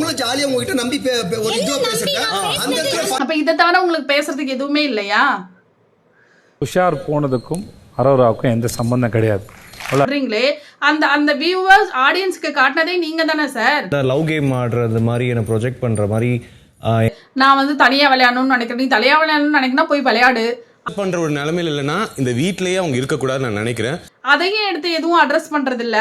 நாங்களும் ஜாலியா உங்ககிட்ட நம்பி ஒரு இதுவா பேசுறேன். அந்த அப்ப இதை தவிர உங்களுக்கு பேசுறதுக்கு எதுவுமே இல்லையா? உஷார் போனதுக்கும் அரோராவுக்கும் எந்த சம்பந்தம் கிடையாது. அந்த அந்த வியூவர்ஸ் ஆடியன்ஸ்க்கு காட்டினதே நீங்க தானே சார். லவ் கேம் ஆடுறது மாதிரி என்ன ப்ரொஜெக்ட் பண்ற மாதிரி நான் வந்து தனியா விளையாடணும்னு நினைக்கிறேன். நீ தனியா விளையாடணும்னு நினைக்கனா போய் விளையாடு பண்ற ஒரு நிலைமையில இல்லைன்னா இந்த வீட்லயே அவங்க இருக்க கூடாதுன்னு நான் நினைக்கிறேன். அதையும் எடுத்து எதுவும் அட்ரஸ் பண்றது இல்ல.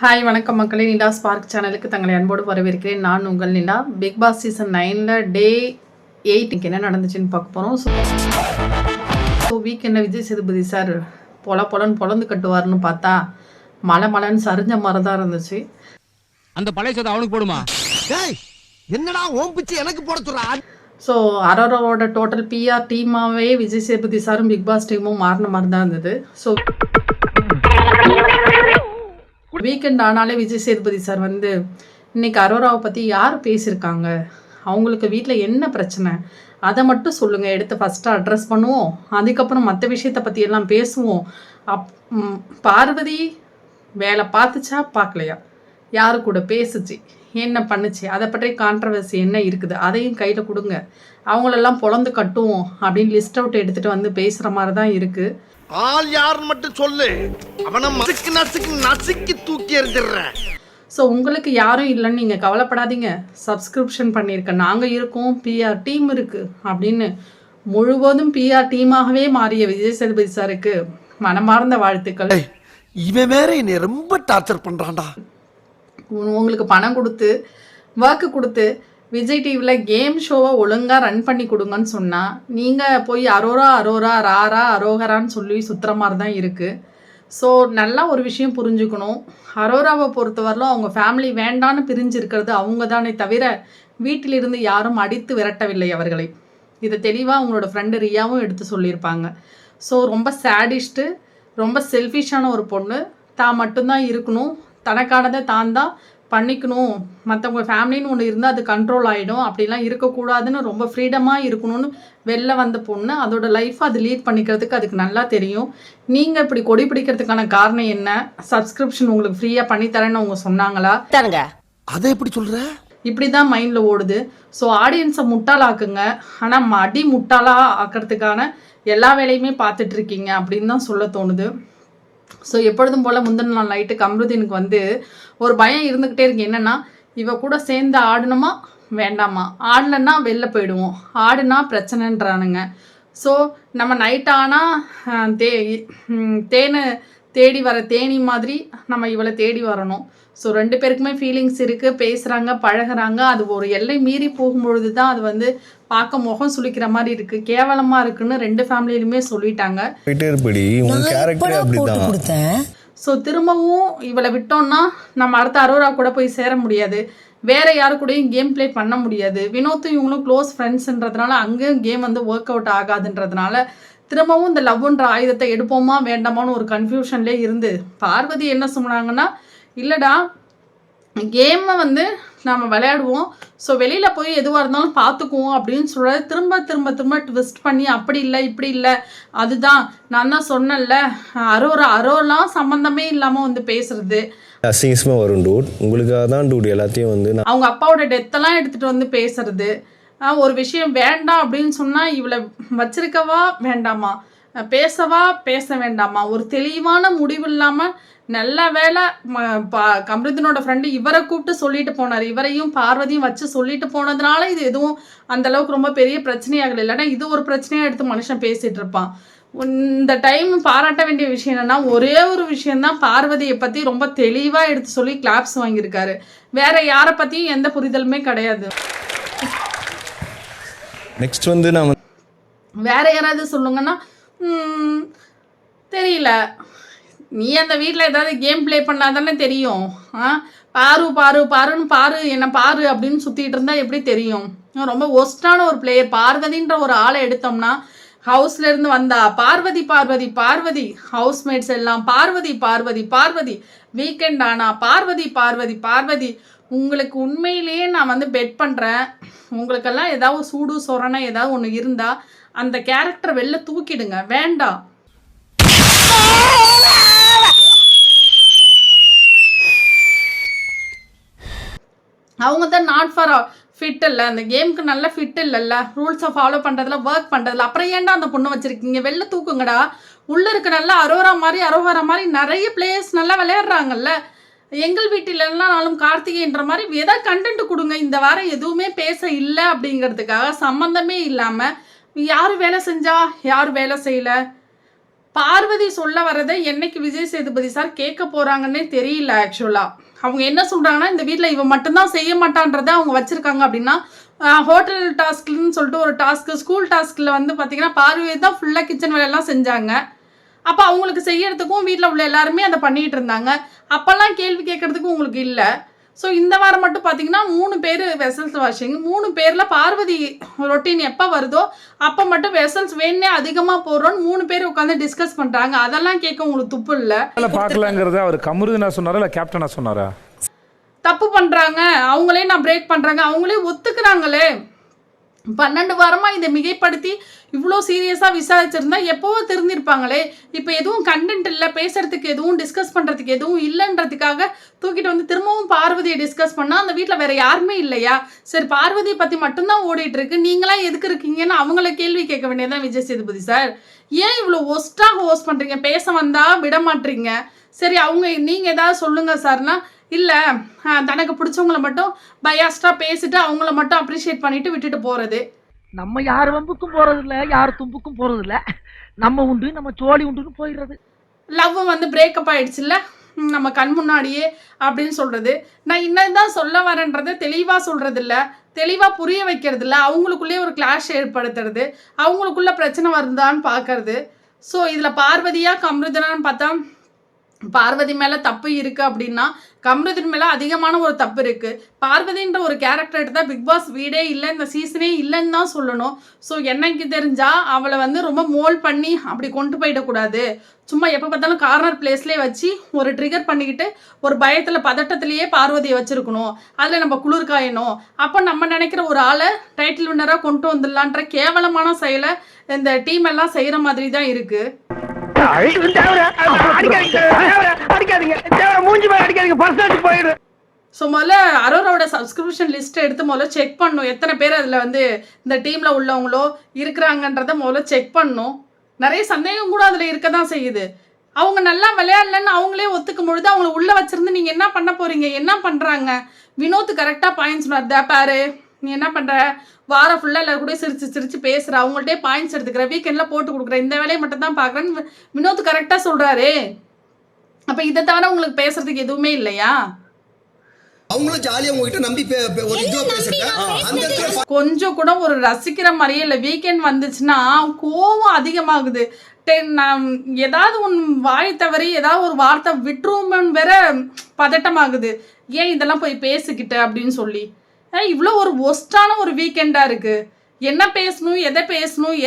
ஹாய் வணக்கம் மக்களே, நிலா ஸ்பார்க் சேனலுக்கு தங்களை அன்போடு வரவேற்கிறேன். நான் உங்கள் நிலா. பிக் பாஸ் சீசன் 9ல டே 8 என்ன நடந்துச்சுன்னு பார்க்க போகிறோம். ஸோ வீக்கெண்டில் விஜய் சேதுபதி சார் பொலன்னு பொலந்து கட்டுவார்னு பார்த்தா மலைன்னு சரிஞ்ச மாதிரி தான் இருந்துச்சு. அந்த பழைய சோதா அவனுக்கு போடுமா? என்னடா ஓம் பிச்சு எனக்கு போட சொல்றா. ஸோ அரோராவோட டோட்டல் பிஆர் டீமாவே விஜய் சேதுபதி சாரும் பிக் பாஸ் டீமும் மாறின மாதிரி தான் இருந்தது. ஸோ வீக்கெண்ட் ஆனாலே விஜய் சேதுபதி சார் வந்து இன்னைக்கு அரோராவை பற்றி யார் பேசியிருக்காங்க, அவங்களுக்கு வீட்டில் என்ன பிரச்சனை, அதை மட்டும் சொல்லுங்கள், எடுத்து ஃபஸ்ட்டு அட்ரஸ் பண்ணுவோம், அதுக்கப்புறம் மற்ற விஷயத்தை பற்றி எல்லாம் பேசுவோம். பார்வதி வேலை பார்த்துச்சா பார்க்கலையா, யாரு கூட பேசுச்சு, என்ன பண்ணுச்சு, அதை பற்றி கான்ட்ரவர்சி என்ன இருக்குது, அதையும் கையில் கொடுங்க, அவங்களெல்லாம் பொழந்து கட்டுவோம் அப்படின்னு லிஸ்ட் அவுட் எடுத்துகிட்டு வந்து பேசுகிற மாதிரி தான் இருக்குது. ஆள் யாருன்னு மட்டும் சொல்லு, அவனை நசுக்கி தூக்கி எறிஞ்சிடுறேன். ஸோ உங்களுக்கு யாரும் இல்லைன்னு நீங்கள் கவலைப்படாதீங்க. சப்ஸ்கிரிப்ஷன் பண்ணியிருக்கேன், நாங்கள் இருக்கோம், பிஆர் டீம் இருக்குது அப்படின்னு முழுவதும் பிஆர் டீமாகவே மாறிய விஜய் சேதுபதி சாருக்கு மனமார்ந்த வாழ்த்துக்கள். இவன் வேற என்னை ரொம்ப டார்ச்சர் பண்ணுறான்டா. உங்களுக்கு பணம் கொடுத்து ஒர்க்கு கொடுத்து விஜய் டிவியில் கேம் ஷோவை ஒழுங்காக ரன் பண்ணி கொடுங்கன்னு சொன்னால் நீங்கள் போய் அரோரா ராரா அரோகரான்னு சொல்லி சுற்றுற மாதிரி தான் இருக்குது. ஸோ நல்லா ஒரு விஷயம் புரிஞ்சுக்கணும். அரோராவை பொறுத்தவரையிலும் அவங்க ஃபேமிலி வேண்டான்னு பிரிஞ்சிருக்கிறது அவங்க தானே தவிர வீட்டிலிருந்து யாரும் அடித்து விரட்டவில்லை அவர்களை. இதை தெளிவாக அவங்களோட ஃப்ரெண்டு ரியாவும் எடுத்து சொல்லியிருப்பாங்க. ஸோ ரொம்ப சேடிஸ்ட்டு, ரொம்ப செல்ஃபிஷான ஒரு பொண்ணு, தான் மட்டும்தான் இருக்கணும், தனக்கானதை தான் தான் பண்ணிக்கணும், மற்றவங்க ஃபேமிலின்னு ஒன்று இருந்தால் அது கண்ட்ரோல் ஆகிடும், அப்படிலாம் இருக்கக்கூடாதுன்னு ரொம்ப ஃப்ரீடமாக இருக்கணும்னு வெளில வந்த பொண்ணு. அதோட லைஃப்பை அது லீட் பண்ணிக்கிறதுக்கு அதுக்கு நல்லா தெரியும். நீங்கள் இப்படி கொடி பிடிக்கிறதுக்கான காரணம் என்ன? சப்ஸ்கிரிப்ஷன் உங்களுக்கு ஃப்ரீயாக பண்ணித்தரேன்னு அவங்க சொன்னாங்களா? அதை எப்படி சொல்கிற? இப்படி தான் மைண்டில் ஓடுது. ஸோ ஆடியன்ஸை முட்டாளாக்குங்க, ஆனால் அடி முட்டாளாக ஆக்கிறதுக்கான எல்லா வேலையுமே பார்த்துட்ருக்கீங்க அப்படின்னு தான் சொல்ல தோணுது. ஸோ எப்பொழுதும் போல் முந்தின நாள் நைட்டு கம்ருதீனுக்கு வந்து ஒரு பயம் இருந்துக்கிட்டே இருக்கு. என்னென்னா, இவ கூட சேர்ந்து ஆடணுமா வேண்டாமா, ஆடலைன்னா வெளில போயிடுவோம், ஆடுனா பிரச்சனைன்றானுங்க. ஸோ நம்ம நைட் ஆனால் தேனை தேடி வர தேனி மாதிரி நம்ம இவளை தேடி வரணும். ஸோ ரெண்டு பேருக்குமே ஃபீலிங்ஸ் இருக்குது, பேசுகிறாங்க, பழகிறாங்க. அது ஒரு எல்லை மீறி போகும்பொழுது தான் அது வந்து பார்க்க முகம் சுளிக்கிற மாதிரி இருக்குது, கேவலமாக இருக்குன்னு ரெண்டு ஃபேமிலியிலுமே சொல்லிட்டாங்க. ஸோ திரும்பவும் இவளை விட்டோம்னா நம்ம அடுத்த அரோரா கூட போய் சேர முடியாது, வேற யாரு கூடயும் கேம் பிளே பண்ண முடியாது. வினோத்தும் இவங்களும் க்ளோஸ் ஃப்ரெண்ட்ஸ்ன்றதுனால அங்கேயும் கேம் வந்து ஒர்க் அவுட் ஆகாதுன்றதுனால திரும்பவும் இந்த லவ்ன்ற ஆயுதத்தை எடுப்போமா வேண்டாமான்னு ஒரு கன்ஃபியூஷன்லேயே இருந்து பார்வதி என்ன சொன்னாங்கன்னா, இல்லைடா கேமை வந்து நம்ம விளையாடுவோம், ஸோ வெளியில் போய் எதுவாக இருந்தாலும் பார்த்துக்குவோம் அப்படின்னு சொல்கிறது. திரும்ப ட்விஸ்ட் பண்ணி அப்படி இல்லை இப்படி இல்லை, அதுதான் நான் தான் சொன்னேன்ல, அரோலாம் சம்மந்தமே இல்லாமல் வந்து பேசுறது அசிங்கமாக வரும் டூட். உங்களுக்காக தான் டூட் எல்லாத்தையும் வந்து அவங்க அப்பாவோட டெத்தெல்லாம் எடுத்துகிட்டு வந்து பேசுறது. ஒரு விஷயம் வேண்டாம் அப்படின்னு சொன்னால் இவளை வச்சிருக்கவா வேண்டாமா, பேசவா பேச வேண்டாமா, ஒரு தெளிவான முடிவு இல்லாமல் நல்ல வேலை கம்ருதீனோட ஃப்ரெண்டு இவரை கூப்பிட்டு சொல்லிட்டு போனார், இவரையும் பார்வதியும் வச்சு சொல்லிட்டு போனதுனால இது எதுவும் அந்தளவுக்கு ரொம்ப பெரிய பிரச்சனையாகலை. இல்லைன்னா இது ஒரு பிரச்சனையாக எடுத்து மனுஷன் பேசிகிட்டு இருப்பான். இந்த டைம் பாராட்ட வேண்டிய விஷயம் என்னென்னா, ஒரே ஒரு விஷயந்தான் பார்வதியை பற்றி ரொம்ப தெளிவாக எடுத்து சொல்லி கிளாப்ஸ் வாங்கியிருக்காரு. வேற யாரை பற்றியும் எந்த புரிதலுமே கிடையாது. நெக்ஸ்ட் வந்து நான் வேற யாராவது சொல்லுங்கன்னா தெரியல, நீ அந்த வீட்டில் ஏதாவது கேம் பிளே பண்ணாதானே தெரியும். பாருன்னு பாரு என்ன பாரு அப்படின்னு சுற்றிட்டு இருந்தா எப்படி தெரியும்? ரொம்ப ஒஸ்டான ஒரு பிளேயர். பார்வதின்ற ஒரு ஆளை எடுத்தோம்னா ஹவுஸ்ல இருந்து வந்தா பார்வதி, ஹவுஸ்மேட்ஸ் எல்லாம் பார்வதி, வீக்கெண்ட் ஆனா பார்வதி. உங்களுக்கு உண்மையிலேயே நான் வந்து பெட் பண்ணுறேன், உங்களுக்கெல்லாம் ஏதாவது சூடு சொரணை ஏதாவது ஒன்று இருந்தால் அந்த கேரக்டர் வெளில தூக்கிடுங்க, வேண்டாம். ஃபார் ஃபிட் இல்லை, அந்த கேமுக்கு நல்ல ஃபிட் இல்லைல்ல, ரூல்ஸை ஃபாலோ பண்ணுறதுல ஒர்க் பண்ணுறதுல, அப்புறம் ஏன்டா அந்த பொண்ணு வச்சுருக்கீங்க? வெளில தூக்குங்கடா. உள்ளே இருக்க நல்லா அரோரா மாதிரி நிறைய பிளேயர்ஸ் நல்லா விளையாடுறாங்கல்ல. எங்கள் வீட்டிலனாலும் கார்த்திகைன்ற மாதிரி எதாவது கண்டென்ட் கொடுங்க. இந்த வாரம் எதுவுமே பேச இல்லை அப்படிங்கிறதுக்காக சம்மந்தமே இல்லாமல் யார் வேலை செஞ்சா யார் வேலை செய்யலை. பார்வதி சொல்ல வரதை என்னைக்கு விஜய் சேதுபதி சார் கேட்க போகிறாங்கன்னே தெரியல. ஆக்சுவலாக அவங்க என்ன சொல்கிறாங்கன்னா, இந்த வீட்டில் இவன் மட்டும்தான் செய்ய மாட்டான்றதை அவங்க வச்சுருக்காங்க. அப்படின்னா ஹோட்டல் டாஸ்க்னு சொல்லிட்டு ஒரு டாஸ்க்கு, ஸ்கூல் டாஸ்கில் வந்து பார்த்திங்கன்னா பார்வதி தான் ஃபுல்லாக கிச்சன் வேலையெல்லாம் செஞ்சாங்க. அப்போ அவங்களுக்கு செய்யறதுக்கும் வீட்டில் உள்ள எல்லாருமே அதை பண்ணிகிட்டு இருந்தாங்க. அப்போல்லாம் கேள்வி கேட்குறதுக்கும் உங்களுக்கு இல்லை. ஸோ இந்த வாரம் மட்டும் பார்த்தீங்கன்னா 3 பேர் வெசல்ஸ் வாஷிங், 3 பேரில் பார்வதி ரொட்டீன் எப்போ வருதோ அப்போ மட்டும் வெசல்ஸ் வேணே அதிகமாக போடுறோன்னு 3 பேர் உட்காந்து டிஸ்கஸ் பண்ணுறாங்க. அதெல்லாம் கேட்க உங்களுக்கு துப்பு இல்லை. பார்க்கலாங்கிறத அவர் கமருதீனா சொன்னாரா இல்லை கேப்டனா சொன்னாரா? தப்பு பண்ணுறாங்க, அவங்களே நான் பிரேக் பண்ணுறாங்க, அவங்களே ஒத்துக்கிறாங்களே. 12 வாரமாக இதை மிகைப்படுத்தி இவ்வளோ சீரியஸாக விசாரிச்சிருந்தா எப்போவோ திருந்திருப்பாங்களே. இப்போ எதுவும் கண்டென்ட் இல்லை, பேசுறதுக்கு எதுவும் டிஸ்கஸ் பண்ணுறதுக்கு எதுவும் இல்லைன்றதுக்காக தூக்கிட்டு வந்து திரும்பவும் பார்வதியை டிஸ்கஸ் பண்ணால் அந்த வீட்டில் வேற யாருமே இல்லையா? சரி, பார்வதியை பற்றி மட்டும்தான் ஓடிட்டு இருக்கு, நீங்களாம் எதுக்கு இருக்கீங்கன்னு அவங்கள கேள்வி கேட்க வேண்டியதான் விஜய் சேதுபதி சார். ஏன் இவ்வளோ ஒஸ்ட்டாக ஹோஸ்ட் பண்ணுறீங்க? பேச வந்தால் விட மாட்டீங்க. சரி, நீங்கள் ஏதாவது சொல்லுங்க சார்னா, இல்லை தனக்கு பிடிச்சவங்கள மட்டும் பயாஸ்டாக பேசிட்டு அவங்கள மட்டும் அப்ரிஷியேட் பண்ணிட்டு விட்டுட்டு போகிறது. நம்ம யார் வம்புக்கும் போறது இல்ல, யார் தும்புக்கும் போறது இல்ல, நம்ம உண்டு நம்ம சோழி உண்டுன்னு போயிடுறது. லவ் வந்து பிரேக்கப் ஆயிடுச்சுல்ல நம்ம கண் முன்னாடியே அப்படின்னு சொல்றது. நான் இன்னதான் சொல்ல வரேன்றதை தெளிவாக சொல்றது இல்லை, தெளிவாக புரிய வைக்கிறது இல்லை. அவங்களுக்குள்ளேயே ஒரு கிளாஷ் ஏற்படுத்துறது, அவங்களுக்குள்ள பிரச்சனை வருதான்னு பார்க்கறது. ஸோ இதில் பார்வதியா கமருதீனான்னு பார்த்தா பார்வதி மேலே தப்பு இருக்குது அப்படின்னா கமருதீன் மேலே அதிகமான ஒரு தப்பு இருக்குது. பார்வதின்ற ஒரு கேரக்டர் எடுத்தால் பிக் பாஸ் வீடே இல்லை, இந்த சீசனே இல்லைன்னு தான் சொல்லணும். ஸோ என்னைக்கு தெரிஞ்சால் அவளை வந்து ரொம்ப மோல்ட் பண்ணி அப்படி கொண்டு போயிடக்கூடாது. சும்மா எப்போ பார்த்தாலும் கார்னர் பிளேஸ்லேயே வச்சு ஒரு ட்ரிகர் பண்ணிக்கிட்டு ஒரு பயத்தில் பதட்டத்திலேயே பார்வதியை வச்சுருக்கணும், அதில் நம்ம குளிர் காயணும். அப்போ நம்ம நினைக்கிற ஒரு ஆளை டைட்டில் வின்னராக கொண்டு வந்துடலான்ற கேவலமான செயலை இந்த டீம் எல்லாம் செய்கிற மாதிரி தான் இருக்குது. ஸோ முதல்ல அரோராவோட சப்ஸ்கிரிப்ஷன் லிஸ்ட்டை எடுத்து முதல்ல செக் பண்ணணும், எத்தனை பேர் அதில் வந்து இந்த டீமில் உள்ளவங்களோ இருக்கிறாங்கன்றத முதல்ல செக் பண்ணணும். நிறைய சந்தேகம் கூட அதில் இருக்க தான் செய்யுது. அவங்க நல்லா விளையாடலன்னு அவங்களே ஒத்துக்கும் பொழுது அவங்கள உள்ளே வச்சிருந்து நீங்கள் என்ன பண்ண போகிறீங்க? என்ன பண்ணுறாங்க? வினோத் கரெக்டாக பாயிண்ட்ஸ் வருதா பாரு, நீ என்ன பண்ணுற? வாரம் ஃபுல்லாக எல்லாரும் கூட சிரிச்சு பேசுகிற, அவங்கள்ட்டே பாயிண்ட்ஸ் எடுத்துக்கிற, வீக்கெண்டில் போட்டு கொடுக்குற, இந்த வேலையை மட்டும் தான் பார்க்குறேன்னு வினோத் கரெக்டாக சொல்கிறாரு. அப்போ இதை தவிர உங்களுக்கு பேசுறதுக்கு எதுவுமே இல்லையா? அவங்களும் ஜாலியாக உங்ககிட்ட நம்பி ஒரு இதுவாக பேசுகிறேன். கொஞ்சம் கூட ஒரு ரசிக்கிற மாதிரியே இல்லை. வீக்கெண்ட் வந்துச்சுன்னா கோவம் அதிகமாகுது. ஏதாவது வாய் தவறி ஏதாவது ஒரு வார்த்தை விட்டுருவோம்னு வேற பதட்டமாகுது. ஏன் இதெல்லாம் போய் பேசிக்கிட்ட அப்படின்னு சொல்லி இவ்வளோ ஒரு ஒஸ்டான ஒரு வீக்கெண்டாக இருக்குது. என்ன பேசணும்,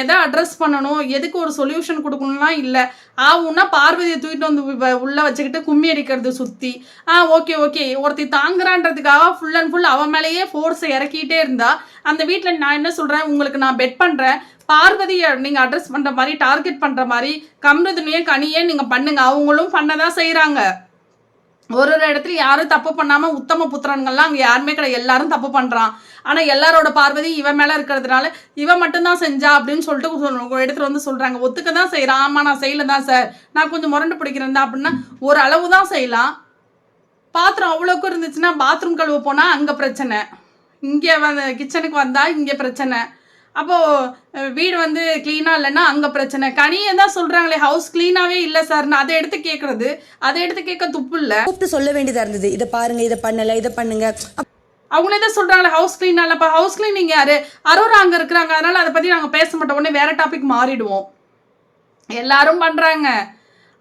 எதை அட்ரஸ் பண்ணணும், எதுக்கு ஒரு சொல்யூஷன் கொடுக்கணும்லாம் இல்லை. ஆகுன்னா பார்வதியை தூக்கிட்டு வந்து உள்ளே வச்சுக்கிட்டு கும்மி அடிக்கிறது சுற்றி. ஓகே ஒருத்தி தாங்குறான்றதுக்காக ஃபுல் அண்ட் ஃபுல் அவன் மேலேயே ஃபோர்ஸை இறக்கிட்டே இருந்தா அந்த வீட்டில் நான் என்ன சொல்கிறேன், உங்களுக்கு நான் பெட் பண்ணுறேன், பார்வதியை நீங்கள் அட்ரஸ் பண்ணுற மாதிரி டார்கெட் பண்ணுற மாதிரி கமருதீனையே கனியே நீங்கள் பண்ணுங்க. அவங்களும் பண்ணதான் செய்கிறாங்க. ஒரு இடத்துல யாரும் தப்பு பண்ணாமல் உத்தம புத்திரன்கள்லாம் அங்கே யாருமே கிடையாது, எல்லாரும் தப்பு பண்ணுறான். ஆனால் எல்லாரோட பார்வதி இவன் மேலே இருக்கிறதுனால இவன் மட்டும்தான் செஞ்சா அப்படின்னு சொல்லிட்டு எடுத்துகிட்டு வந்து சொல்கிறாங்க. ஒத்துக்க தான் செய்கிறான். ஆமாம் நான் செய்யல தான் சார், நான் கொஞ்சம் முரண்டு பிடிக்கிறேன் தான் அப்படின்னா ஒரு அளவு தான் செய்யலாம். பாத்திரம் அவ்வளோக்கும் இருந்துச்சுன்னா பாத்ரூம் கழுவ போனால் அங்கே பிரச்சனை, இங்கே வந்து கிச்சனுக்கு வந்தால் இங்கே பிரச்சனை, அப்போது வீடு வந்து க்ளீனாக இல்லைன்னா அங்கே பிரச்சனை. கனியை தான் சொல்கிறாங்களே ஹவுஸ் க்ளீனாகவே இல்லை சார்னு அதை எடுத்து கேட்குறது, அதை எடுத்து கேட்க துப்பு இல்லை. கூப்பிட்டு சொல்ல வேண்டியதாக இருந்தது, இதை பாருங்க, இதை பண்ணலை, இதை பண்ணுங்க. அவங்களே தான் சொல்கிறாங்களே ஹவுஸ் க்ளீனாக இல்லைப்பா. ஹவுஸ் க்ளீனிங் யார்? அரோரா அங்கே இருக்கிறாங்க, அதனால் அதை பற்றி நாங்கள் பேச மாட்டோம், உடனே வேறு டாபிக் மாறிடுவோம். எல்லாரும் பண்ணுறாங்க,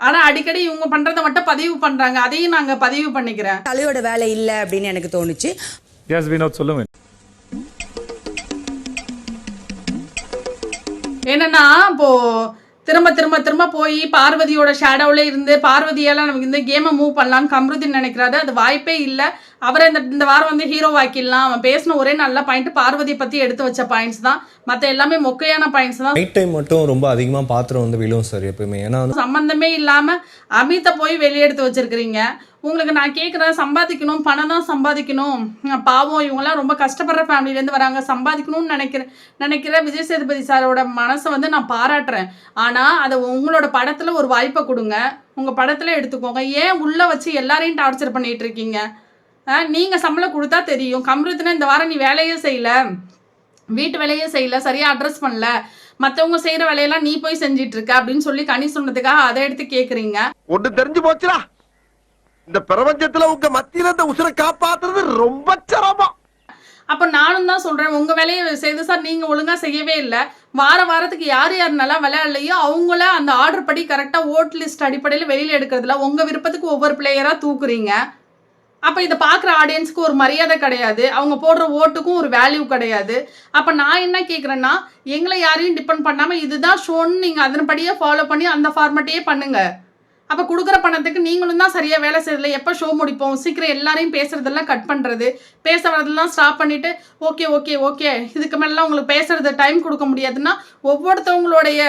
ஆனால் அடிக்கடி இவங்க பண்ணுறதை மட்டும் பதிவு பண்ணுறாங்க, அதையும் நாங்கள் பதிவு பண்ணிக்கிறேன். தலையோட வேலை இல்லை அப்படின்னு எனக்கு தோணுச்சு. சொல்லுங்க. என்னன்னா இப்போது திரும்ப போய் பார்வதியோட ஷேடோவிலே இருந்து பார்வதியால் நமக்கு இந்த கேமை மூவ் பண்ணலான்னு கமருதீன் நினைக்கிறாரு. அது வாய்ப்பே இல்லை. அவரை இந்த வாரம் வந்து ஹீரோ ஆக்கிடலாம், அவன் பேசின ஒரே நல்ல பாயிண்ட் பார்வதியை பற்றி எடுத்து வச்ச பாயிண்ட்ஸ் தான், மற்ற எல்லாமே மொக்கையான பாயிண்ட்ஸ் தான். நைட் டைம் மட்டும் ரொம்ப அதிகமாக பாத்திரம் வந்து விழும் சார் எப்பயுமே. ஏன்னா வந்து சம்பந்தமே இல்லாமல் அமித்தை போய் வெளியெடுத்து வச்சிருக்கிறீங்க. உங்களுக்கு நான் கேட்குறேன், சம்பாதிக்கணும், பணம் தான் சம்பாதிக்கணும், பாவம் இவங்கெல்லாம் ரொம்ப கஷ்டப்படுற ஃபேமிலியிலேருந்து வராங்க, சம்பாதிக்கணும்னு நினைக்கிற விஜய் சேதுபதி சாரோட மனசை வந்து நான் பாராட்டுறேன். ஆனால் அதை உங்களோட படத்தில் ஒரு வாய்ப்பை கொடுங்க, உங்கள் படத்தில் எடுத்துக்கோங்க. ஏன் உள்ளே வச்சு எல்லாரையும் டார்ச்சர் பண்ணிகிட்டு இருக்கீங்க? நீங்கள் சம்பளம் கொடுத்தா தெரியும். கம்ருத்தினா இந்த வாரம் நீ வேலையே செய்யலை, வீட்டு வேலையே செய்யலை, சரியாக அட்ரஸ் பண்ணல, மற்றவங்க செய்கிற வேலையெல்லாம் நீ போய் செஞ்சிட்டு இருக்க அப்படின்னு சொல்லி கனி சொன்னதுக்காக அதை எடுத்து கேட்குறீங்க. ஒன்று தெரிஞ்சு போச்சுடா, இந்த பிரபஞ்சத்துல உங்க மத்தியில இந்த உசுரை காப்பாத்துறது ரொம்ப சிரமம். அப்போ நானும் தான் சொல்கிறேன், உங்கள் வேலையை செய்து சார் நீங்கள் ஒழுங்காக செய்யவே இல்லை. வாரத்துக்கு யார் நல்லா விளையாடலையோ அவங்கள அந்த ஆர்டர் படி கரெக்டாக ஓட் லிஸ்ட் அடிப்படையில் வெளியில் எடுக்கிறதுல உங்கள் விருப்பத்துக்கு ஒவ்வொரு பிளேயராக தூக்குறீங்க. அப்போ இதை பார்க்குற ஆடியன்ஸுக்கு ஒரு மரியாதை கிடையாது, அவங்க போடுற ஓட்டுக்கும் ஒரு வேல்யூ கிடையாது. அப்போ நான் என்ன கேட்குறேன்னா, எங்களை யாரையும் டிபெண்ட் பண்ணாமல் இதுதான் ஷோன்னு நீங்கள் அதன்படியே ஃபாலோ பண்ணி அந்த ஃபார்மேட்டையே பண்ணுங்கள். அப்போ கொடுக்குற பணத்துக்கு நீங்களும் தான் சரியாக வேலை செய்யறதில்ல. எப்போ ஷோ முடிப்போம், சீக்கிரம் எல்லாரையும் பேசுகிறதெல்லாம் கட் பண்ணுறது, பேச வரதெல்லாம் ஸ்டாப் பண்ணிவிட்டு ஓகே ஓகே ஓகே இதுக்கு மேலாம் உங்களுக்கு பேசுகிறது டைம் கொடுக்க முடியாதுன்னா ஒவ்வொருத்தவங்களுடைய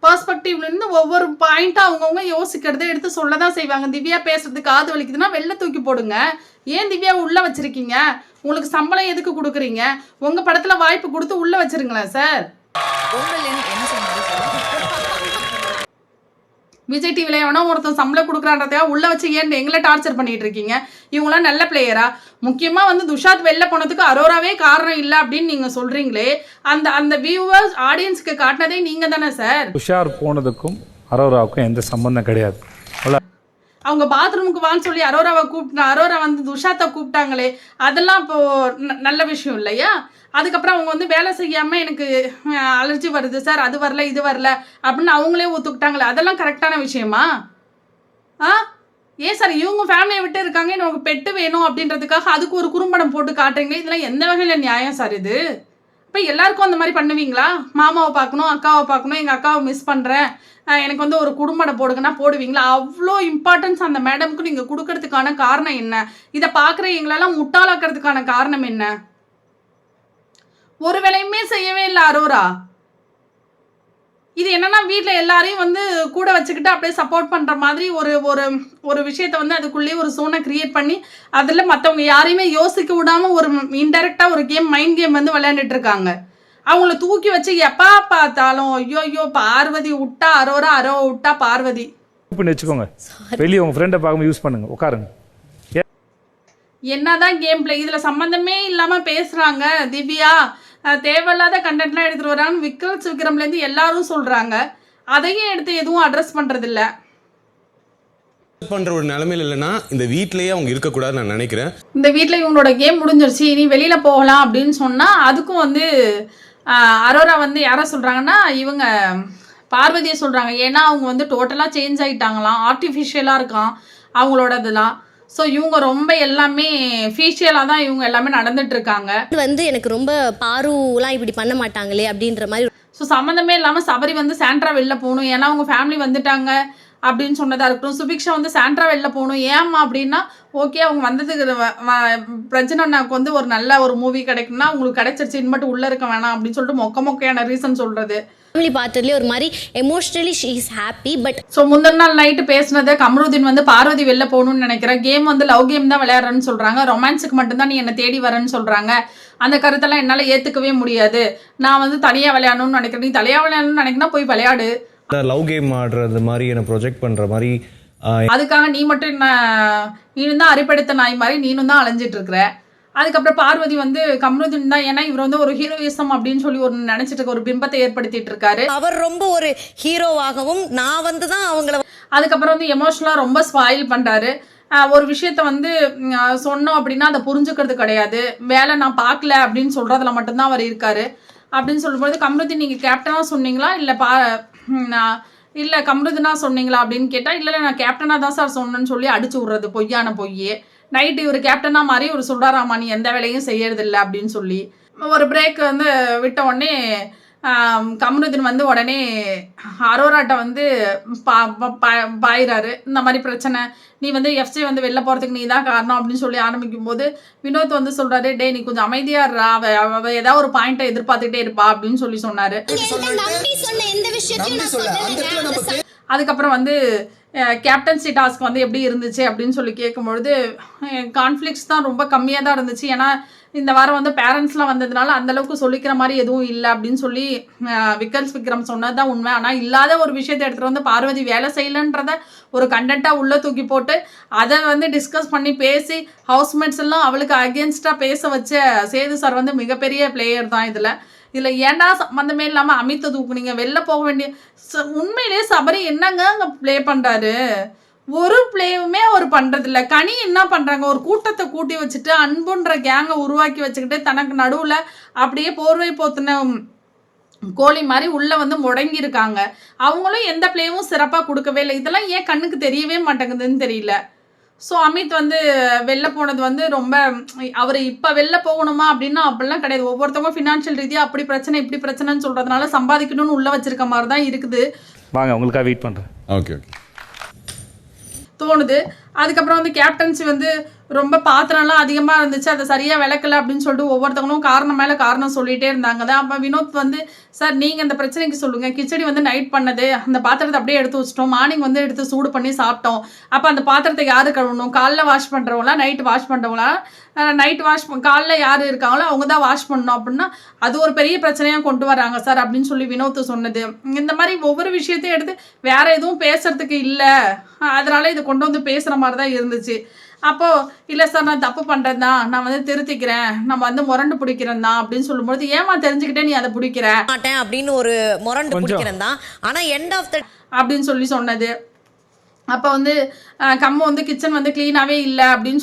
பர்ஸ்பெக்டிவ்லேருந்து ஒவ்வொரு பாயிண்ட்டாக அவங்கவுங்க யோசிக்கிறத எடுத்து சொல்ல தான் செய்வாங்க. திவ்யா பேசுறதுக்கு காது வலிக்குதுன்னா வெளில தூக்கி போடுங்க. ஏன் திவ்யாவை உள்ளே வச்சுருக்கீங்க? உங்களுக்கு சம்பளம் எதுக்கு கொடுக்குறீங்க? உங்கள் படத்தில் வாய்ப்பு கொடுத்து உள்ளே வச்சுருங்களேன் சார். விஜய் டிவியில் எவனோ ஒருத்தன் சம்பளம் கொடுக்குறான்றதையாக உள்ளே வச்சு ஏன் எங்களை டார்ச்சர் பண்ணிட்டு இருக்கீங்க? இவங்களாம் நல்ல பிளேயரா? முக்கியமாக வந்து துஷாத் வெளில போனதுக்கு அரோராவே காரணம் இல்லை அப்படின்னு நீங்கள் சொல்கிறீங்களே, அந்த வியூவர்ஸ் ஆடியன்ஸ்க்கு காட்டினதே நீங்கள் தானே சார்? துஷார் போனதுக்கும் அரோராவுக்கும் எந்த சம்பந்தம் கிடையாது. அவங்க பாத்ரூமுக்கு வான்னு சொல்லி அரோராவை அரோரா வந்து துஷாத்தை கூப்பிட்டாங்களே, அதெல்லாம் இப்போது நல்ல விஷயம் இல்லையா? அதுக்கப்புறம் அவங்க வந்து வேலை செய்யாமல் எனக்கு அலர்ஜி வருது சார், அது வரல இது வரல அப்படின்னு அவங்களே ஒத்துக்கிட்டாங்களே, அதெல்லாம் கரெக்டான விஷயமா? ஏன் சார் இவங்க ஃபேமிலியை விட்டு இருக்காங்க, எனக்கு பெட்டு வேணும் அப்படின்றதுக்காக அதுக்கு ஒரு குறும்படம் போட்டு காட்டுறீங்களே, இதெல்லாம் எந்த வகையில் நியாயம் சார் இது? இப்போ எல்லாருக்கும் அந்த மாதிரி பண்ணுவீங்களா? மாமாவை பார்க்கணும், அக்காவை பார்க்கணும், எங்கள் அக்காவை மிஸ் பண்ணுறேன், எனக்கு வந்து ஒரு குடும்பம் போடுங்கன்னா போடுவீங்களா? அவ்வளோ இம்பார்ட்டன்ஸ் அந்த மேடமுக்கு நீங்கள் கொடுக்கறதுக்கான காரணம் என்ன? இதை பார்க்குற எங்களெல்லாம் முட்டாளாக்கிறதுக்கான காரணம் என்ன? ஒரு வேலையுமே செய்யவே இல்லை அரோரா. இது என்னன்னா வீட்டில் எல்லாரையும் வந்து கூட வச்சுக்கிட்டு அப்படியே சப்போர்ட் பண்ணுற மாதிரி ஒரு ஒரு ஒரு விஷயத்தை வந்து அதுக்குள்ளேயே ஒரு சோனை கிரியேட் பண்ணி அதில் மற்றவங்க யாரையுமே யோசிக்க விடாமல் ஒரு இன்டெரக்டாக ஒரு கேம், மைண்ட் கேம் வந்து விளையாண்டுட்டு இருக்காங்க. அவங்கள தூக்கி வச்சு எப்போ பார்த்தாலும் ஐயோ பார்வதி விட்டா அரோரா, விட்டா பார்வதி பண்ணி வச்சுக்கோங்க. வெளியே உங்கள் ஃப்ரெண்டை பார்க்காம யூஸ் பண்ணுங்க, உட்காருங்க. என்னதான் கேம் பிளே, இதில் சம்மந்தமே இல்லாமல் பேசுகிறாங்க. திவ்யா தேவையில்லாத கண்டென்ட்லாம் எடுத்துகிட்டு வராங்கன்னு விக்ரம்லேருந்து எல்லாரும் சொல்கிறாங்க. அதையும் எடுத்து எதுவும் அட்ரஸ் பண்ணுறதில்ல. பண்ற ஒரு நிலைமையில இல்லைன்னா இந்த வீட்லயே அவங்க இருக்கக்கூடாதுன்னு நான் நினைக்கிறேன். இந்த வீட்டில் இவங்களோட கேம் முடிஞ்சிருச்சு, இனி வெளியில் போகலாம் அப்படின்னு சொன்னால் அதுக்கும் வந்து அரோரா வந்து யாரை சொல்கிறாங்கன்னா இவங்க பார்வதியை சொல்கிறாங்க. ஏன்னா அவங்க வந்து டோட்டலாக சேஞ்ச் ஆகிட்டாங்களாம், ஆர்டிஃபிஷியலாக இருக்கான் அவங்களோட இதெல்லாம். ஸோ இவங்க ரொம்ப எல்லாமே ஃபீஷியலாக தான் இவங்க எல்லாமே நடந்துட்டு இருக்காங்க. இது வந்து எனக்கு ரொம்ப பாருலாம் இப்படி பண்ண மாட்டாங்களே அப்படின்ற மாதிரி. ஸோ சம்மந்தமே இல்லாமல் சபரி வந்து சாண்ட்ரா வெளில போகணும், ஏன்னா அவங்க ஃபேமிலி வந்துட்டாங்க அப்படின்னு சொன்னதாக இருக்கட்டும். சுபிக்ஷா வந்து சாண்ட்ரா வெளில போகணும், ஏம்மா அப்படின்னா ஓகே அவங்க வந்ததுக்கு பிரச்சனைக்கு வந்து ஒரு நல்ல ஒரு மூவி கிடைக்கும்னா உங்களுக்கு கிடைச்சிருச்சு, இனிமேட்டு உள்ளே இருக்க வேணாம் அப்படின்னு சொல்லிட்டு மொக்கையான ரீசன் சொல்கிறது. ஃபேமிலி பார்த்ததுலேயே ஒரு மாதிரி emotionally she is happy. But so முந்தின நாள் நைட்டு பேசினது கமருதீன் வந்து பார்வதி வெளில போகணும்னு நினைக்கிறேன், கேம் வந்து லவ் கேம் தான் விளையாடுறேன்னு சொல்கிறாங்க, ரொமான்ஸுக்கு மட்டும்தான் நீ என்னை தேடி வரேன்னு சொல்கிறாங்க. அந்த கருத்தெல்லாம் என்னால் ஏற்றுக்கவே முடியாது. நான் வந்து தனியாக விளையாடணும்னு நினைக்கிறேன், நீ தனியாக விளையாடணும்னு நினைக்கினா போய் விளையாடு. லவ் கேம் ஆடுறது மாதிரி என்னை ப்ரொஜெக்ட் பண்ணுற மாதிரி அதுக்காக நீ மட்டும் என்ன, நீனும் தான் அரிப்படுத்த நாய் மாதிரி நீனும் தான் அலைஞ்சிட்டு இருக்கிற. அதுக்கப்புறம் பார்வதி வந்து கமருதீன் தான், ஏன்னா இவர் வந்து ஒரு ஹீரோயிசம் அப்படின்னு சொல்லி ஒரு நினைச்சிட்டு இருக்க ஒரு பிம்பத்தை ஏற்படுத்திட்டு இருக்காரு. அவர் ரொம்ப ஒரு ஹீரோவாகவும் நான் வந்து தான் அவங்கள. அதுக்கப்புறம் வந்து எமோஷனலாக ரொம்ப ஸ்பாயில் பண்ணுறாரு. ஒரு விஷயத்த வந்து சொன்னோம் அப்படின்னா அதை புரிஞ்சுக்கிறது கிடையாது, வேலை நான் பார்க்கல அப்படின்னு சொல்கிறதுல மட்டும்தான் அவர் இருக்காரு. அப்படின்னு சொல்லும்போது கமருதீன் நீங்கள் கேப்டனாக சொன்னீங்களா இல்லை நான் இல்லை கமருதீனா சொன்னீங்களா அப்படின்னு கேட்டால் இல்லை நான் கேப்டனாக தான் சார் சொன்னேன்னு சொல்லி அடிச்சு விட்றது பொய்யான பொய்யே. நைட்டு இவர் கேப்டனாக மாதிரி ஒரு சொல்கிறாராமா நீ எந்த வேலையும் செய்யறதில்லை அப்படின்னு சொல்லி. ஒரு பிரேக் வந்து விட்ட உடனே கமருதீன் வந்து உடனே அரோராட்ட வந்து பாயிறாரு. இந்த மாதிரி பிரச்சனை, நீ வந்து எஃப்ஜே வந்து வெளில போகிறதுக்கு நீ தான் காரணம் அப்படின்னு சொல்லி ஆரம்பிக்கும் போது வினோத் வந்து சொல்கிறாரு, டே நீ கொஞ்சம் அமைதியாக இருறா, அவ ஏதாவது ஒரு பாயிண்ட்டை எதிர்பார்த்துக்கிட்டே இருப்பா அப்படின்னு சொல்லி சொன்னார். அதுக்கப்புறம் வந்து கேப்டன்சி டாஸ்க் வந்து எப்படி இருந்துச்சு அப்படின்னு சொல்லி கேட்கும்பொழுது கான்ஃப்ளிக்ஸ் தான் ரொம்ப கம்மியாக தான் இருந்துச்சு. ஏன்னா இந்த வாரம் வந்து பேரண்ட்ஸ்லாம் வந்ததுனால அந்தளவுக்கு சொல்லிக்கிற மாதிரி எதுவும் இல்லை அப்படின்னு சொல்லி விக்ரம் சொன்னது தான் உண்மை. ஆனால் இல்லாத ஒரு விஷயத்தை எடுத்துகிட்டு வந்து பார்வதி வேலை செய்யலைன்றத ஒரு கண்டென்ட்டாக உள்ளே தூக்கி போட்டு அதை வந்து டிஸ்கஸ் பண்ணி பேசி ஹவுஸ்மேட்ஸ் எல்லாம் அவளுக்கு அகேன்ஸ்டாக பேச வச்ச சேது சார் வந்து மிகப்பெரிய பிளேயர் தான் இதில் ஏன்டா சம்மந்தமே இல்லாமல் அமித்தை தூக்குனீங்க, வெளில போக வேண்டிய உண்மையிலே சபரி என்னங்க அங்கே ப்ளே பண்ணுறாரு, ஒரு பிளேவுமே அவர் பண்ணுறதில்ல. கனி என்ன பண்ணுறாங்க, ஒரு கூட்டத்தை கூட்டி வச்சுட்டு அன்புன்ற கேங்கை உருவாக்கி வச்சுக்கிட்டு தனக்கு நடுவில் அப்படியே போர்வை போத்துன கோழி மாதிரி உள்ளே வந்து முடங்கியிருக்காங்க. அவங்களும் எந்த பிளேவும் சிறப்பாக கொடுக்கவே இல்லை. இதெல்லாம் ஏன் கண்ணுக்கு தெரியவே மாட்டேங்குதுன்னு தெரியல. ஸோ அமித் வந்து வெளில போனது வந்து ரொம்ப அவர் இப்போ வெளில போகணுமா அப்படின்னா அப்படிலாம் கிடையாது. ஒவ்வொருத்தவங்க ஃபினான்ஷியல் ரீதியாக அப்படி பிரச்சனை இப்படி பிரச்சனைன்னு சொல்கிறதுனால சம்பாதிக்கணும்னு உள்ளே வச்சிருக்க மாதிரி தான் இருக்குது. வாங்க உங்களுக்காக வெயிட் பண்ணுறேன். ஓகே தோணுது. அதுக்கப்புறம் வந்து கேப்டன்சி வந்து ரொம்ப பாத்திரம்லாம் அதிகமாக இருந்துச்சு, அதை சரியாக விளக்கலை அப்படின்னு சொல்லிட்டு ஒவ்வொருத்தவங்களும் காரணம் மேலே காரணம் சொல்லிகிட்டே இருந்தாங்க தான். அப்போ வினோத் வந்து சார் நீங்கள் இந்த பிரச்சனைக்கு சொல்லுங்கள், கிச்சடி வந்து நைட் பண்ணது, அந்த பாத்திரத்தை அப்படியே எடுத்து வச்சிட்டோம், மார்னிங் வந்து எடுத்து சூடு பண்ணி சாப்பிட்டோம், அப்போ அந்த பாத்திரத்தை யார் கழுவணும், காலைல வாஷ் பண்ணுறவங்களா நைட்டு வாஷ் பண்ணுறவங்களா, நைட் வாஷ் காலைல யார் இருக்காங்களோ அவங்க தான் வாஷ் பண்ணணும் அப்படின்னா அது ஒரு பெரிய பிரச்சனையாக கொண்டு வராங்க சார் அப்படின்னு சொல்லி வினோத் சொன்னது. இந்த மாதிரி ஒவ்வொரு விஷயத்தையும் எடுத்து வேறு எதுவும் பேசுறதுக்கு இல்லை, அதனால இதை கொண்டு வந்து பேசுகிற மாதிரி தான் இருந்துச்சு. அப்போது இல்லை சார் நான் தப்பு பண்ணுறது தான், நான் வந்து திருத்திக்கிறேன், நம்ம வந்து முரண்டு பிடிக்கிறேன் தான் அப்படின்னு சொல்லும்போது ஏமா தெரிஞ்சுக்கிட்டே நீ அதை பிடிக்கிற மாட்டேன் அப்படின்னு ஒரு முரண்டு பிடிக்கிறேன் தான், ஆனால் எண்ட் ஆஃப் த அப்படின்னு சொல்லி சொன்னது. அப்போ வந்து கம்மு வந்து கிச்சன் வந்து க்ளீனாகவே இல்லை அப்படின்னு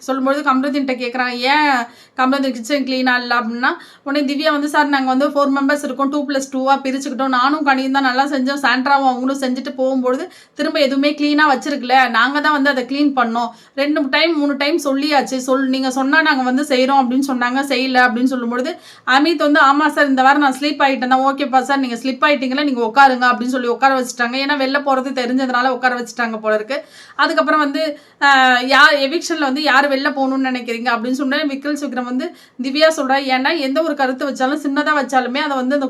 சொல்லும்பொழுது கமருதீன்கிட்ட கேட்குறாங்க, ஏன் கமருதீன் கிச்சன் க்ளீனாக இல்லை அப்படின்னா உடனே திவ்யா வந்து சார் நாங்கள் வந்து 4 மெம்பர்ஸ் இருக்கோம், 2+2 பிரிச்சுக்கிட்டோம், நானும் கனியும் தான் நல்லா செஞ்சோம், சாண்ட்ராவும் அவங்களும் செஞ்சுட்டு போகும்பொழுது திரும்ப எதுவுமே க்ளீனாக வச்சிருக்கல, நாங்கள் தான் வந்து அதை க்ளீன் பண்ணோம், 2 டைம் 3 டைம் சொல்லியாச்சு, நீங்கள் சொன்னால் நாங்கள் வந்து செய்கிறோம் அப்படின்னு சொன்னாங்க, செய்யலை அப்படின்னு சொல்லும்பொழுது அமித் வந்து ஆமாம் சார் இந்த வாரம் நான் ஸ்லீப் ஆகிட்டேன் தான், ஓகேப்பா சார் நீங்கள் ஸ்லிப் ஆகிட்டீங்களா நீங்கள் உட்காருங்க அப்படின்னு சொல்லி உட்கார வச்சுட்டாங்க. ஏன்னா வெளில போகிறது தெரிஞ்சதுனால உட்கார வச்சுட்டாங்க போல இருக்கு. அதுக்கப்புறம் வந்து யார் எவிக்ஷனில் வந்து யார் வெளில போகணும்னு நினைக்கிறீங்க அப்படின்னு சொன்னேன். விக்ரம் வந்து திவ்யா சொல்கிறா, ஏன்னா எந்த ஒரு கருத்து வச்சாலும் சின்னதாக வச்சாலுமே அதை வந்து அந்த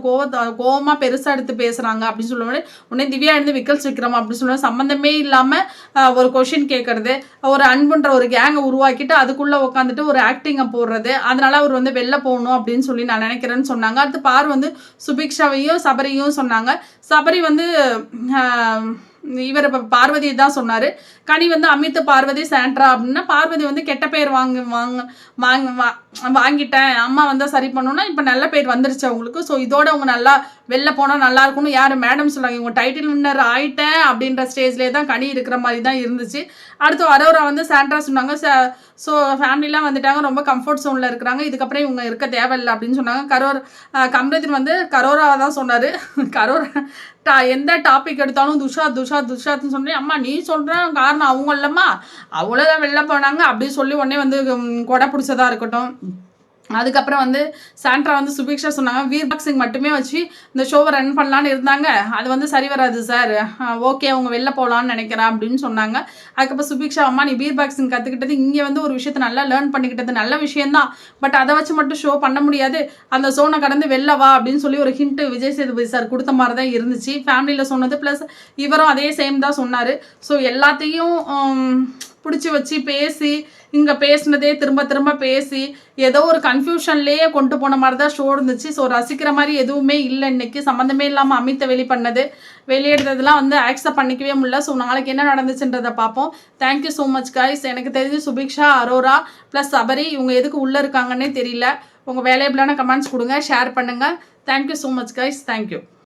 கோவமாக பெருசாக எடுத்து பேசுகிறாங்க அப்படின்னு சொல்லும்போது உடனே திவ்யா எழுந்து விக்ரம் அப்படின்னு சொல்லுவாங்க. சம்மந்தமே இல்லாமல் ஒரு கொஷின் கேட்கறது, ஒரு அன்புன்ற ஒரு கேங்கை உருவாக்கிட்டு அதுக்குள்ளே உட்காந்துட்டு ஒரு ஆக்டிங்கை போடுறது, அதனால அவர் வந்து வெளில போகணும் அப்படின்னு சொல்லி நான் நினைக்கிறேன்னு சொன்னாங்க. அடுத்து பார் வந்து சுபிக்ஷாவையும் சபரியும் சொன்னாங்க. சபரி வந்து இவர் பார்வதியை தான் சொன்னார். கனி வந்து அமித் பார்வதி சாண்ட்ரா அப்படின்னா பார்வதி வந்து கெட்ட பேர் வாங்கிட்டேன், அம்மா வந்தால் சரி பண்ணணும்னா இப்போ நல்ல பேர் வந்துருச்சு அவங்களுக்கு, ஸோ இதோட அவங்க நல்லா வெளில போனால் நல்லா இருக்கும்னு யார் மேடம் சொல்கிறாங்க, இவங்க டைட்டில் வின்னர் ஆகிட்டேன் அப்படின்ற ஸ்டேஜ்லேயே தான் கனி இருக்கிற மாதிரி தான் இருந்துச்சு. அடுத்து அரோரா வந்து சாண்ட்ரா சொன்னாங்க, ஸோ ஃபேமிலிலாம் வந்துட்டாங்க, ரொம்ப கம்ஃபர்ட் ஜோனில் இருக்கிறாங்க, இதுக்கப்புறம் இவங்க இருக்க தேவையில்லை அப்படின்னு சொன்னாங்க. கமருதீன் வந்து கரோராவை தான் சொன்னார். கரோரா எந்த டாபிக் எடுத்தாலும் துஷாத்னு சொன்னேன். அம்மா நீ சொல்கிற காரணம் அவங்க இல்லைம்மா, அவ்வளோதான் வெளில போனாங்க அப்படின்னு சொல்லி உடனே வந்து கொடை பிடிச்சதா இருக்கட்டும். அதுக்கப்புறம் வந்து சாண்ட்ரா வந்து சுபிக்ஷா சொன்னாங்க, வீர் பாக்ஸிங் மட்டுமே வச்சு இந்த ஷோவை ரன் பண்ணலான்னு இருந்தாங்க, அது வந்து சரி வராது சார், ஓகே அவங்க வெளில போகலான்னு நினைக்கிறேன் அப்படின்னு சொன்னாங்க. அதுக்கப்புறம் சுபிக்ஷா அம்மா நீ வீர் பாக்ஸிங் கற்றுக்கிட்டது இங்கே வந்து ஒரு விஷயத்தை நல்லா லேர்ன் பண்ணிக்கிட்டது நல்ல விஷயந்தான், பட் அதை வச்சு மட்டும் ஷோ பண்ண முடியாது, அந்த ஷோனை கடந்து வெளில வா அப்படின்னு சொல்லி ஒரு ஹிண்ட்டு விஜய் சேதுபதி சார் கொடுத்த மாதிரி தான் இருந்துச்சு. ஃபேமிலியில் சொன்னது ப்ளஸ் இவரும் அதே சேம் தான் சொன்னார். ஸோ எல்லாத்தையும் பிடிச்சி வச்சு பேசி இங்கே பேசினதே திரும்ப பேசி ஏதோ ஒரு கன்ஃபியூஷன்லேயே கொண்டு போன மாதிரி தான் ஷோ இருந்துச்சு. ஸோ ரசிக்கிற மாதிரி எதுவுமே இல்லை. இன்றைக்கி சம்மந்தமே இல்லாமல் அமித்தை வெளியிடுறதுலாம் வந்து ஆக்செப்ட் பண்ணிக்கவே முடியல. ஸோ நாளைக்கு என்ன நடந்துச்சுன்றதை பார்ப்போம். Thank you so much guys. எனக்கு தெரிஞ்சு சுபிக்ஷா, அரோரா ப்ளஸ் சபரி இவங்க எதுக்கு உள்ளே இருக்காங்கன்னே தெரியல. உங்கள் வேலையபிளான கமெண்ட்ஸ் கொடுங்க, ஷேர் பண்ணுங்கள். Thank you so much guys. Thank you.